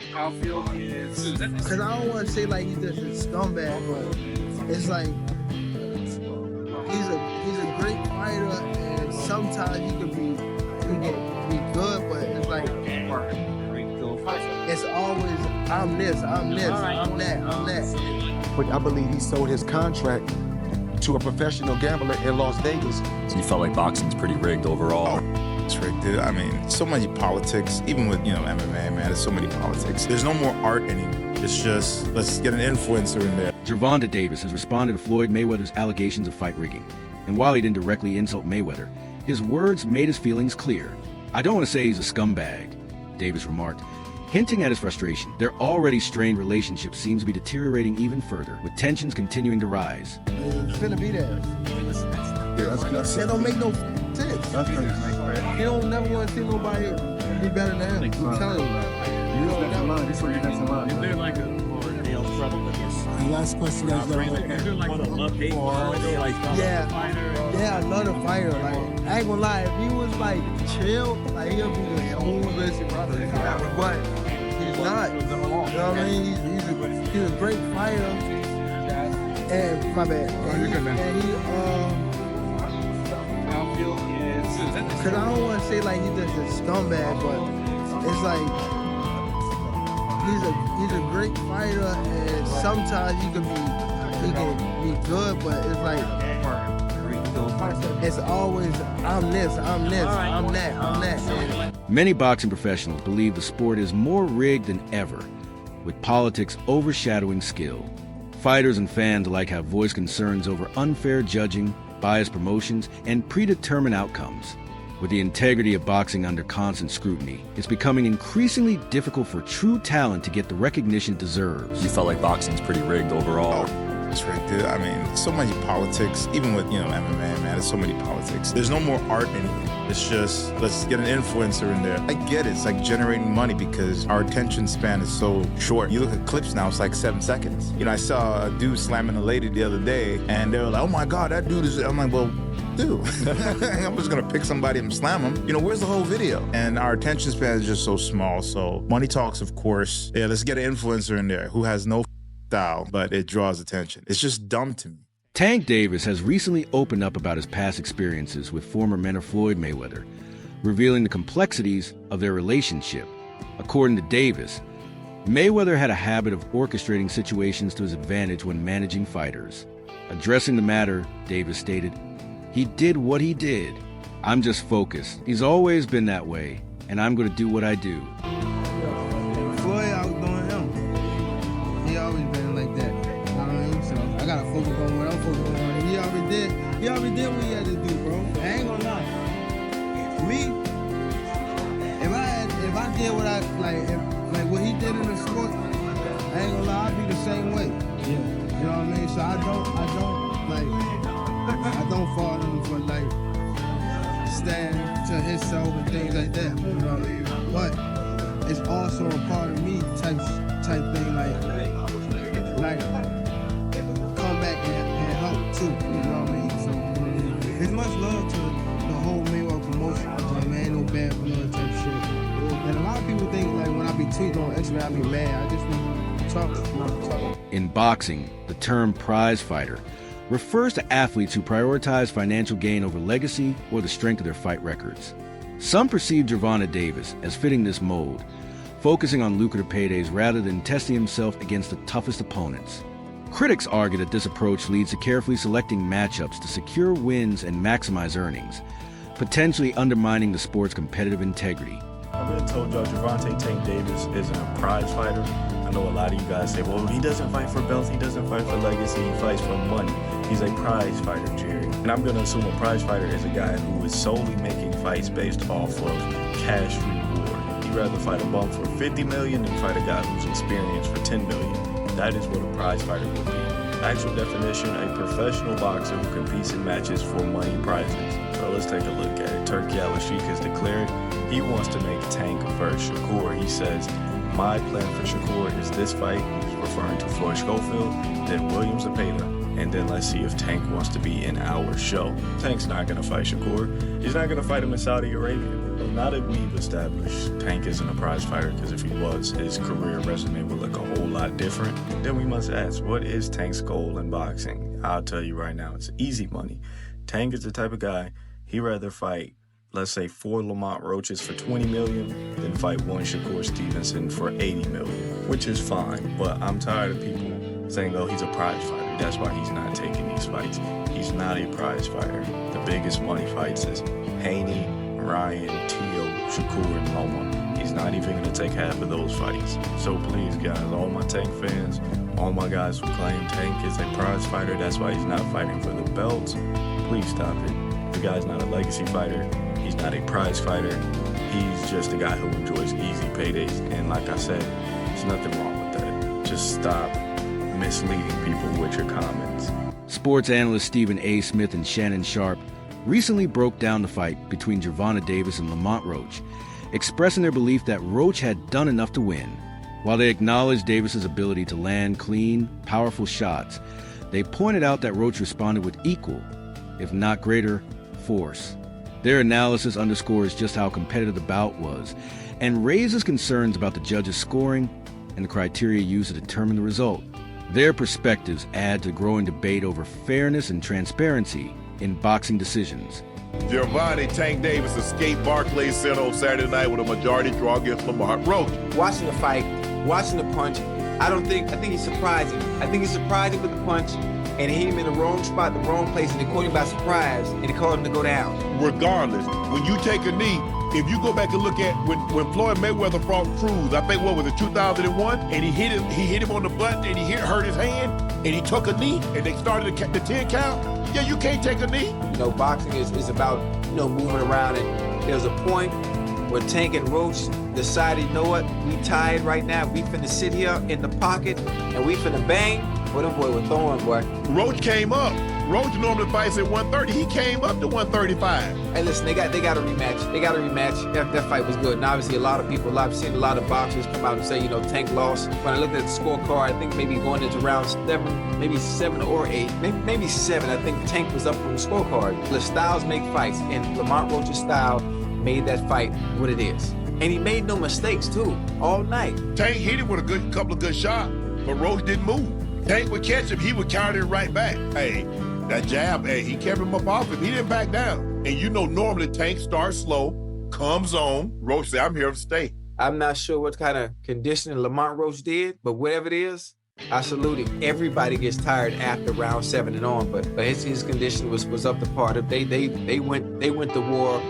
Because I don't want to say like he's just a scumbag, but it's like he's a great fighter, and sometimes he can be good, but it's like it's always I'm this, I'm that. But I believe he sold his contract to a professional gambler in Las Vegas. So you felt like boxing's pretty rigged overall? Oh, it's rigged, dude. I mean, so many politics, even with, MMA, man, there's so many politics. There's no more art anymore. It's just, let's get an influencer in there. Gervonta Davis has responded to Floyd Mayweather's allegations of fight rigging. And while he didn't directly insult Mayweather, his words made his feelings clear. "I don't want to say he's a scumbag," Davis remarked, hinting at his frustration. Their already strained relationship seems to be deteriorating even further, with tensions continuing to rise. It's finna be there. Yeah, that's That don't make no sense. That's crazy. You don't never want to see nobody be better than him. I'm telling you. You use that in mind. This is what you got in mind. Is there like a male trouble with this? The last question Is there like a love-hate like Yeah, I love the fighter. Like, I ain't gonna lie, if he was like chill, like he'll be the smoothest brother. But he's not. You know what I mean? He's a great fighter. And my bad. Cause I don't want to say like he's just a scumbag, but it's like he's a great fighter, and sometimes he can be good, but it's like it's always I'm this, I'm that. Many boxing professionals believe the sport is more rigged than ever, with politics overshadowing skill. Fighters and fans alike have voiced concerns over unfair judging, biased promotions, and predetermined outcomes. With the integrity of boxing under constant scrutiny, it's becoming increasingly difficult for true talent to get the recognition it deserves. You felt like boxing's pretty rigged overall? Oh, it's rigged, dude. I mean, so many politics, even with, MMA, man, there's so many politics. There's no more art anymore. It's just, let's get an influencer in there. I get it. It's like generating money because our attention span is so short. You look at clips now, it's like 7 seconds. I saw a dude slamming a lady the other day, and they were like, oh my God, that dude is... I'm like, well, dude, I'm just gonna pick somebody and slam him. Where's the whole video? And our attention span is just so small. So money talks, of course. Yeah, let's get an influencer in there who has no style, but it draws attention. It's just dumb to me. Tank Davis has recently opened up about his past experiences with former mentor Floyd Mayweather, revealing the complexities of their relationship. According to Davis, Mayweather had a habit of orchestrating situations to his advantage when managing fighters. Addressing the matter, Davis stated, "He did what he did. I'm just focused. He's always been that way, and I'm going to do what I do." Floyd outdoing him. He always been like that. You know what I mean? So I gotta focus on what I'm focusing on. He already did what he had to do, bro. I ain't gonna lie. Me, if I did what I like what he did in the sport, I ain't gonna lie, I'd be the same way. Yeah. You know what I mean? So I don't fall in for like stand to himself and things like that. You know what I mean? But it's also a part of me type thing, like come back and help too. You know what I mean? So it's much love to the whole Mayweather promotion. You know what I mean? Ain't no bad blood type shit. And a lot of people think like when I be tweeting on Instagram, I be mad. I just be talking. In boxing, the term prize fighter refers to athletes who prioritize financial gain over legacy or the strength of their fight records. Some perceive Gervonta Davis as fitting this mold, focusing on lucrative paydays rather than testing himself against the toughest opponents. Critics argue that this approach leads to carefully selecting matchups to secure wins and maximize earnings, potentially undermining the sport's competitive integrity. I've been told y'all Gervonta Tank Davis isn't a prize fighter. I know a lot of you guys say, well, he doesn't fight for belts, he doesn't fight for legacy, he fights for money. He's a prize fighter, Jerry. And I'm gonna assume a prize fighter is a guy who is solely making fights based off of cash reward. He'd rather fight a bum for $50 million than fight a guy who's experienced for $10 million. That is what a prize fighter would be. Actual definition, a professional boxer who competes in matches for money prizes. So let's take a look at it. Turki Al-Sheikh has declared he wants to make Tank versus Shakur. He says, my plan for Shakur is this fight, he's referring to Floyd Schofield, then Williams Zepeda, and then let's see if Tank wants to be in our show. Tank's not going to fight Shakur. He's not going to fight him in Saudi Arabia. Now that we've established Tank isn't a prize fighter, because if he was, his career resume would look a whole lot different, then we must ask, what is Tank's goal in boxing? I'll tell you right now, it's easy money. Tank is the type of guy, he'd rather fight, let's say, 4 Lamont Roaches for $20 million than fight 1 Shakur Stevenson for $80 million, which is fine. But I'm tired of people saying, oh, he's a prize fighter. That's why he's not taking these fights. He's not a prize fighter. The biggest money fights is Haney, Ryan, Teo, Shakur, and Loma. He's not even going to take half of those fights. So please, guys, all my Tank fans, all my guys who claim Tank is a prize fighter, that's why he's not fighting for the belts, please stop it. The guy's not a legacy fighter. He's not a prize fighter. He's just a guy who enjoys easy paydays. And like I said, there's nothing wrong with that. Just stop misleading people with your comments. Sports analysts Stephen A. Smith and Shannon Sharp recently broke down the fight between Gervonta Davis and Lamont Roach, expressing their belief that Roach had done enough to win. While they acknowledged Davis's ability to land clean, powerful shots, they pointed out that Roach responded with equal, if not greater, force. Their analysis underscores just how competitive the bout was and raises concerns about the judges' scoring and the criteria used to determine the result. Their perspectives add to the growing debate over fairness and transparency in boxing decisions. Gervonta Tank Davis escaped Barclays Center on Saturday night with a majority draw against Lamont Roach. Watching the fight, watching the punch, I think he's surprising. I think he's surprising with the punch, and he hit him in the wrong spot, the wrong place, and they caught him by surprise, and they called him to go down. Regardless, when you take a knee, if you go back and look at when Floyd Mayweather fought Cruz, I think, what was it, 2001, and he hit him on the butt, and he hurt his hand, and he took a knee, and they started the 10 count. Yeah, you can't take a knee. You know, boxing is about, moving around, and there's a point where Tank and Roach decided, you know what, we tired right now. We finna sit here in the pocket, and we finna bang. Boy, them boy was throwing, boy. Roach came up. Roach normally fights at 130. He came up to 135. Hey, listen, they got a rematch. They got a rematch. That fight was good. And obviously, I've seen a lot of boxers come out and say, Tank lost. When I looked at the scorecard, I think maybe going into round 7, maybe 7 or 8, maybe 7, I think Tank was up on the scorecard. The styles make fights, and Lamont Roach's style made that fight what it is. And he made no mistakes, too, all night. Tank hit him with a couple of good shots, but Roach didn't move. Tank would catch him, he would counter it right back. Hey, that jab, he kept him up off him. He didn't back down. And normally Tank starts slow, comes on. Roach said, I'm here to stay. I'm not sure what kind of conditioning Lamont Roach did, but whatever it is, I salute him. Everybody gets tired after round 7 and on, but his condition was up to par. They went to war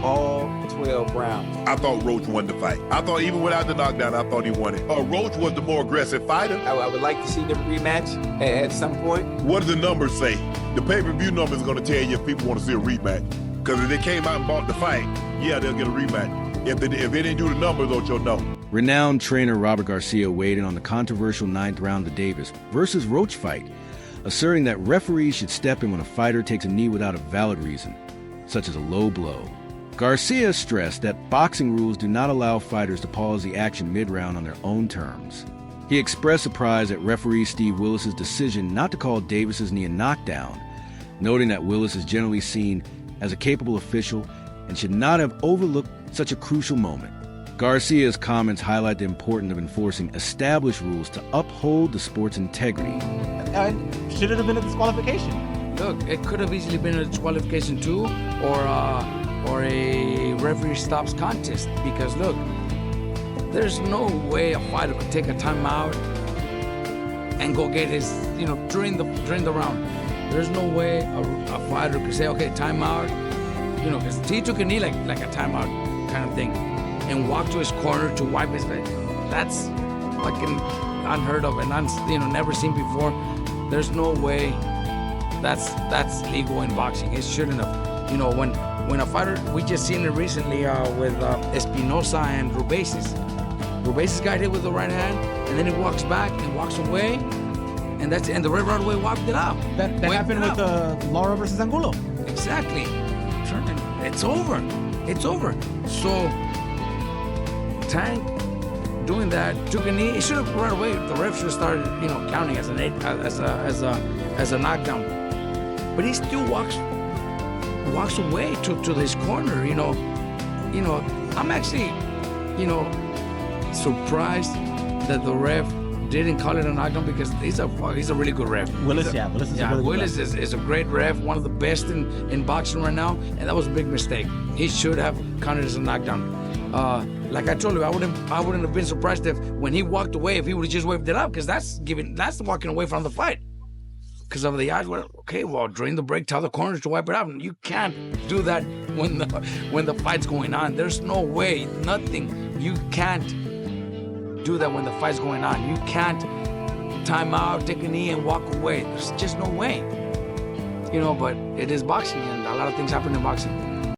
all 12 rounds. I thought Roach won the fight. I thought even without the knockdown, I thought he won it. Roach was the more aggressive fighter. I would like to see them rematch at some point. What do the numbers say? The pay-per-view number is going to tell you if people want to see a rematch. Because if they came out and bought the fight, yeah, they'll get a rematch. If they didn't do the numbers, don't you know? Renowned trainer Robert Garcia weighed in on the controversial 9th round of the Davis versus Roach fight, asserting that referees should step in when a fighter takes a knee without a valid reason, such as a low blow. Garcia stressed that boxing rules do not allow fighters to pause the action mid-round on their own terms. He expressed surprise at referee Steve Willis's decision not to call Davis's knee a knockdown, noting that Willis is generally seen as a capable official and should not have overlooked such a crucial moment. Garcia's comments highlight the importance of enforcing established rules to uphold the sport's integrity. Should it have been a disqualification? Look, it could have easily been a disqualification too, or a referee stops contest, because look, there's no way a fighter could take a timeout and go get his, during the round. There's no way a fighter could say, okay, timeout, because he took a knee like a timeout kind of thing, and walk to his corner to wipe his face. That's fucking unheard of and never seen before. There's no way that's legal in boxing. It shouldn't have. When a fighter, we just seen it recently with Espinosa and Rubesis. Rubesis got hit with the right hand, and then he walks back and walks away, and the red right away wiped it out. That happened with Laura versus Angulo. Exactly. It's over. So Tank doing that, took a knee. It should have right away. The ref should have started, counting as a knockdown. But he still walks away to this corner. I'm actually, surprised that the ref didn't call it a knockdown because he's a really good ref. Willis is a really good Willis ref. is a great ref, one of the best in boxing right now, and that was a big mistake. He should have counted as a knockdown. Like I told you, I wouldn't have been surprised if when he walked away, if he would have just waved it up, because that's walking away from the fight. Because of the odds, during the break, tell the corners to wipe it out. You can't do that when the fight's going on. There's no way, nothing. You can't do that when the fight's going on. You can't time out, take a knee, and walk away. There's just no way. But it is boxing, and a lot of things happen in boxing.